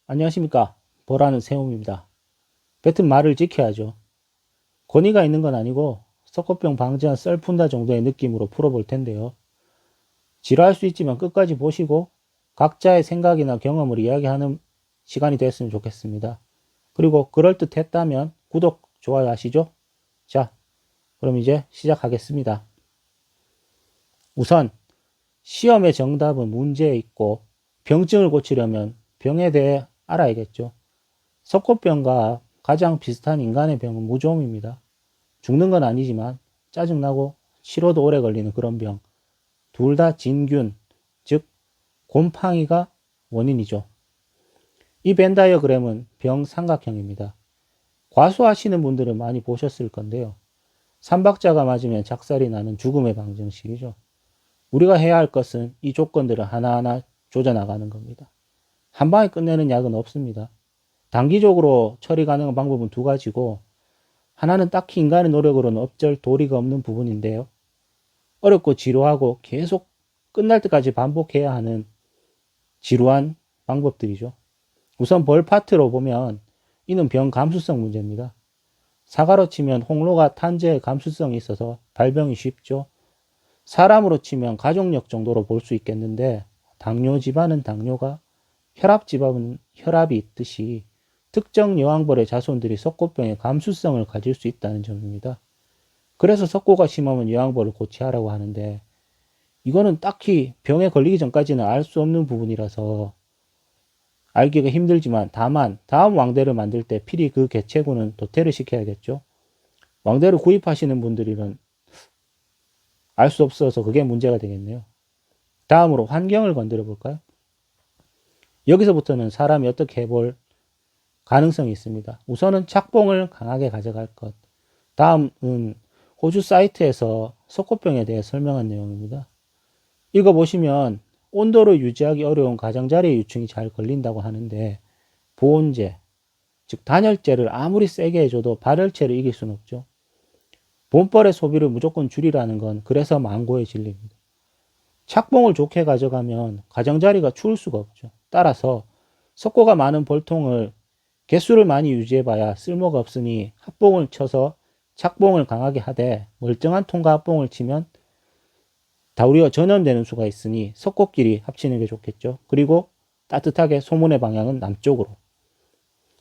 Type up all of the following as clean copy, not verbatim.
안녕하십니까. 보라는 새움입니다. 뱉은 말을 지켜야죠. 권위가 있는 건 아니고 석고병 방지한 썰 푼다 정도의 느낌으로 풀어볼 텐데요. 지루할 수 있지만 끝까지 보시고 각자의 생각이나 경험을 이야기하는 시간이 됐으면 좋겠습니다. 그리고 그럴듯했다면 구독, 좋아요 하시죠? 자, 그럼 이제 시작하겠습니다. 우선 시험의 정답은 문제에 있고 병증을 고치려면 병에 대해 알아야겠죠. 석고병과 가장 비슷한 인간의 병은 무좀입니다. 죽는 건 아니지만 짜증나고 치료도 오래 걸리는 그런 병. 둘 다 진균, 즉 곰팡이가 원인이죠. 이 벤 다이어그램은 병 삼각형입니다. 과수하시는 분들은 많이 보셨을 건데요. 삼박자가 맞으면 작살이 나는 죽음의 방정식이죠. 우리가 해야 할 것은 이 조건들을 하나하나 조져나가는 겁니다. 한 방에 끝내는 약은 없습니다. 단기적으로 처리 가능한 방법은 두 가지고, 하나는 딱히 인간의 노력으로는 어쩔 도리가 없는 부분인데요. 어렵고 지루하고 계속 끝날 때까지 반복해야 하는 지루한 방법들이죠. 우선 벌파트로 보면 이는 병 감수성 문제입니다. 사과로 치면 홍로가 탄저의 감수성이 있어서 발병이 쉽죠. 사람으로 치면 가족력 정도로 볼 수 있겠는데, 당뇨 집안은 당뇨가, 혈압 집안은 혈압이 있듯이 특정 여왕벌의 자손들이 석고병의 감수성을 가질 수 있다는 점입니다. 그래서 석고가 심하면 여왕벌을 고치하라고 하는데, 이거는 딱히 병에 걸리기 전까지는 알 수 없는 부분이라서 알기가 힘들지만, 다만 다음 왕대를 만들 때 필히 그 개체군은 도태를 시켜야겠죠. 왕대를 구입하시는 분들은 알 수 없어서 그게 문제가 되겠네요. 다음으로 환경을 건드려 볼까요? 여기서부터는 사람이 어떻게 해볼 가능성이 있습니다. 우선은 착봉을 강하게 가져갈 것. 다음은 호주 사이트에서 석고병에 대해 설명한 내용입니다. 읽어보시면 온도를 유지하기 어려운 가장자리의 유충이 잘 걸린다고 하는데, 보온제, 즉 단열재를 아무리 세게 해줘도 발열체를 이길 수는 없죠. 봄벌의 소비를 무조건 줄이라는 건 그래서 망고의 진리입니다. 착봉을 좋게 가져가면 가장자리가 추울 수가 없죠. 따라서 석고가 많은 벌통을 개수를 많이 유지해봐야 쓸모가 없으니 합봉을 쳐서 착봉을 강하게 하되, 멀쩡한 통과 합봉을 치면 다우리와 전염되는 수가 있으니 석고끼리 합치는 게 좋겠죠. 그리고 따뜻하게 소문의 방향은 남쪽으로.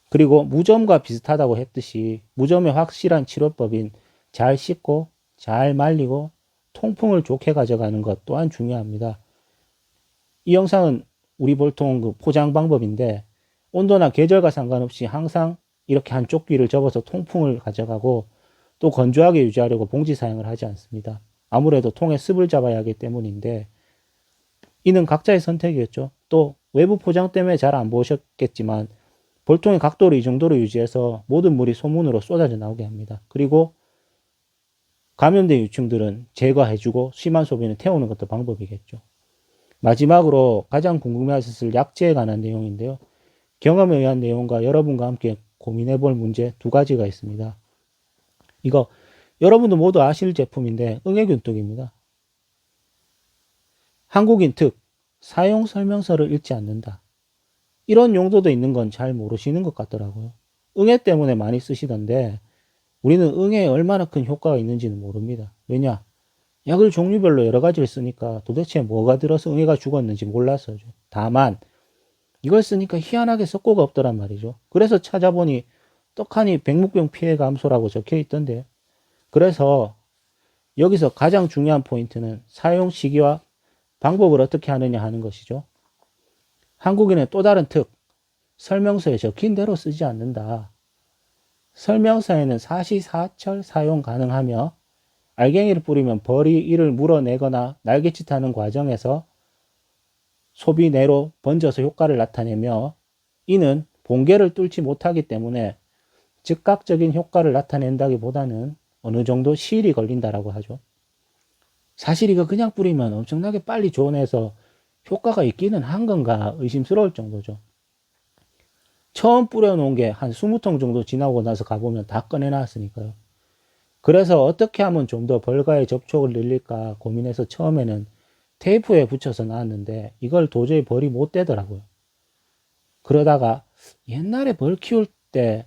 그리고 무좀과 비슷하다고 했듯이 무좀의 확실한 치료법인 잘 씻고 잘 말리고 통풍을 좋게 가져가는 것 또한 중요합니다. 이 영상은 우리 볼통 그 포장 방법인데, 온도나 계절과 상관없이 항상 이렇게 한쪽 귀를 접어서 통풍을 가져가고, 또 건조하게 유지하려고 봉지 사용을 하지 않습니다. 아무래도 통에 습을 잡아야 하기 때문인데, 이는 각자의 선택이었죠. 또 외부 포장 때문에 잘 안 보셨겠지만 볼통의 각도를 이 정도로 유지해서 모든 물이 소문으로 쏟아져 나오게 합니다. 그리고 감염된 유충들은 제거해주고 심한 소비는 태우는 것도 방법이겠죠. 마지막으로 가장 궁금해하셨을 약제에 관한 내용인데요. 경험에 의한 내용과 여러분과 함께 고민해 볼 문제 두 가지가 있습니다. 이거 여러분도 모두 아실 제품인데 응애균독입니다. 한국인 특, 사용 설명서를 읽지 않는다. 이런 용도도 있는 건 잘 모르시는 것 같더라고요. 응애 때문에 많이 쓰시던데, 우리는 응애에 얼마나 큰 효과가 있는지는 모릅니다. 왜냐? 약을 종류별로 여러 가지를 쓰니까 도대체 뭐가 들어서 응애가 죽었는지 몰라서죠. 다만 이걸 쓰니까 희한하게 석고가 없더란 말이죠. 그래서 찾아보니 떡하니 백목병 피해 감소라고 적혀 있던데요. 그래서 여기서 가장 중요한 포인트는 사용 시기와 방법을 어떻게 하느냐 하는 것이죠. 한국인의 또 다른 특, 설명서에 적힌 대로 쓰지 않는다. 설명서에는 사시사철 사용 가능하며, 알갱이를 뿌리면 벌이 이를 물어내거나 날개짓하는 과정에서 소비 내로 번져서 효과를 나타내며, 이는 본계를 뚫지 못하기 때문에 즉각적인 효과를 나타낸다기보다는 어느 정도 시일이 걸린다라고 하죠. 사실 이거 그냥 뿌리면 엄청나게 빨리 조원해서 효과가 있기는 한 건가 의심스러울 정도죠. 처음 뿌려놓은 게 한 20통 정도 지나고 나서 가보면 다 꺼내놨으니까요. 그래서 어떻게 하면 좀 더 벌과의 접촉을 늘릴까 고민해서 처음에는 테이프에 붙여서 놨는데, 이걸 도저히 벌이 못 떼더라고요. 그러다가 옛날에 벌 키울 때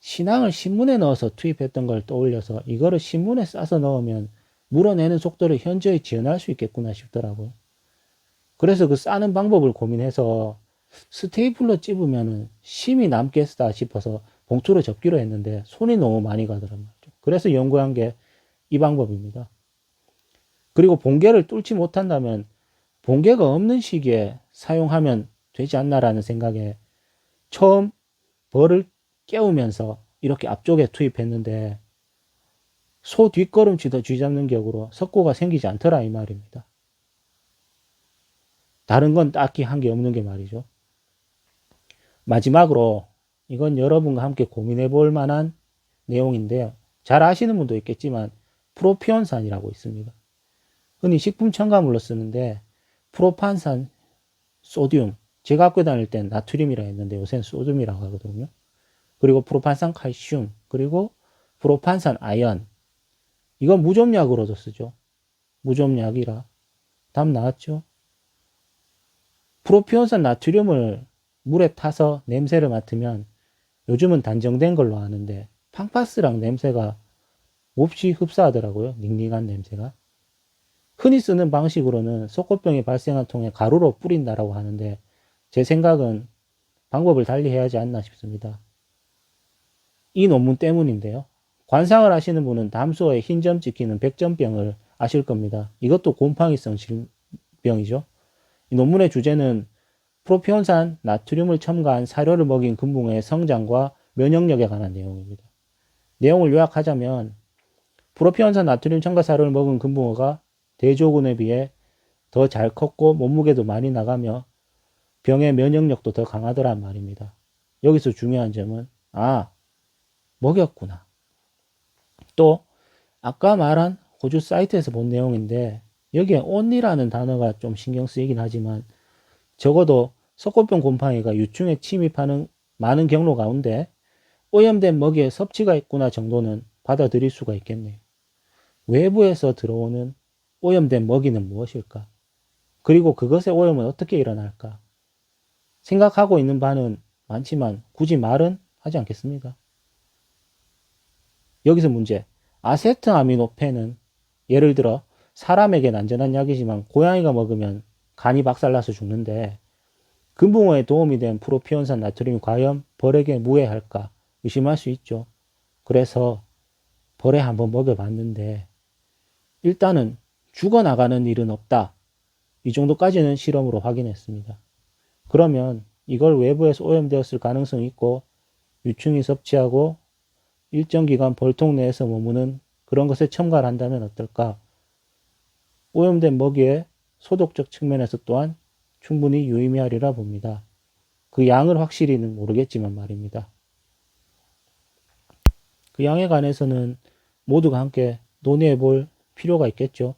신앙을 신문에 넣어서 투입했던 걸 떠올려서 이거를 신문에 싸서 넣으면 물어내는 속도를 현저히 지연할 수 있겠구나 싶더라고요. 그래서 그 싸는 방법을 고민해서 스테이플러 찝으면은 심이 남겠다 싶어서 봉투로 접기로 했는데 손이 너무 많이 가더란 말이죠. 그래서 연구한 게 이 방법입니다. 그리고 봉개를 뚫지 못한다면 봉개가 없는 시기에 사용하면 되지 않나라는 생각에 처음 벌을 깨우면서 이렇게 앞쪽에 투입했는데 소 뒷걸음치도 쥐잡는 격으로 석고가 생기지 않더라 이 말입니다. 다른 건 딱히 한 게 없는 게 말이죠. 마지막으로 이건 여러분과 함께 고민해 볼 만한 내용인데요. 잘 아시는 분도 있겠지만 프로피온산이라고 있습니다. 흔히 식품 첨가물로 쓰는데 프로판산, 소듐, 제가 학교 다닐 땐 나트륨이라 했는데 요새는 소듐이라고 하거든요. 그리고 프로판산 칼슘, 그리고 프로판산 아연. 이건 무좀약으로도 쓰죠. 무좀약이라. 답 나왔죠? 프로피온산 나트륨을 물에 타서 냄새를 맡으면 요즘은 단정된 걸로 아는데 팡파스랑 냄새가 몹시 흡사하더라고요. 닝닝한 냄새가. 흔히 쓰는 방식으로는 속고병이 발생한 통에 가루로 뿌린다라고 하는데 제 생각은 방법을 달리 해야 하지 않나 싶습니다. 이 논문 때문인데요. 관상을 하시는 분은 담소에 흰 점 찍히는 백점병을 아실 겁니다. 이것도 곰팡이성 질병이죠. 이 논문의 주제는 프로피온산 나트륨을 첨가한 사료를 먹인 금붕어의 성장과 면역력에 관한 내용입니다. 내용을 요약하자면 프로피온산 나트륨 첨가 사료를 먹은 금붕어가 대조군에 비해 더 잘 컸고 몸무게도 많이 나가며 병의 면역력도 더 강하더란 말입니다. 여기서 중요한 점은 먹였구나. 또 아까 말한 호주 사이트에서 본 내용인데 여기에 only라는 단어가 좀 신경 쓰이긴 하지만 적어도 석고병 곰팡이가 유충에 침입하는 많은 경로 가운데 오염된 먹이에 섭취가 있구나 정도는 받아들일 수가 있겠네요. 외부에서 들어오는 오염된 먹이는 무엇일까? 그리고 그것의 오염은 어떻게 일어날까? 생각하고 있는 바는 많지만 굳이 말은 하지 않겠습니다. 여기서 문제. 아세트아미노펜은 예를 들어 사람에겐 안전한 약이지만 고양이가 먹으면 간이 박살나서 죽는데 금붕어에 도움이 된 프로피온산 나트륨이 과연 벌에게 무해할까 의심할 수 있죠. 그래서 벌에 한번 먹여봤는데 일단은 죽어나가는 일은 없다. 이 정도까지는 실험으로 확인했습니다. 그러면 이걸 외부에서 오염되었을 가능성이 있고 유충이 섭취하고 일정 기간 벌통 내에서 머무는 그런 것에 첨가를 한다면 어떨까? 오염된 먹이의 소독적 측면에서 또한 충분히 유의미하리라 봅니다. 그 양을 확실히는 모르겠지만 말입니다. 그 양에 관해서는 모두가 함께 논의해 볼 필요가 있겠죠.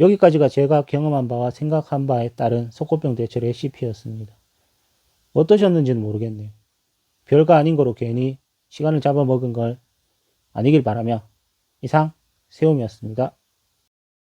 여기까지가 제가 경험한 바와 생각한 바에 따른 석고병 대처 레시피였습니다. 어떠셨는지는 모르겠네요. 별거 아닌 거로 괜히 시간을 잡아먹은 걸 아니길 바라며 이상 세움이었습니다.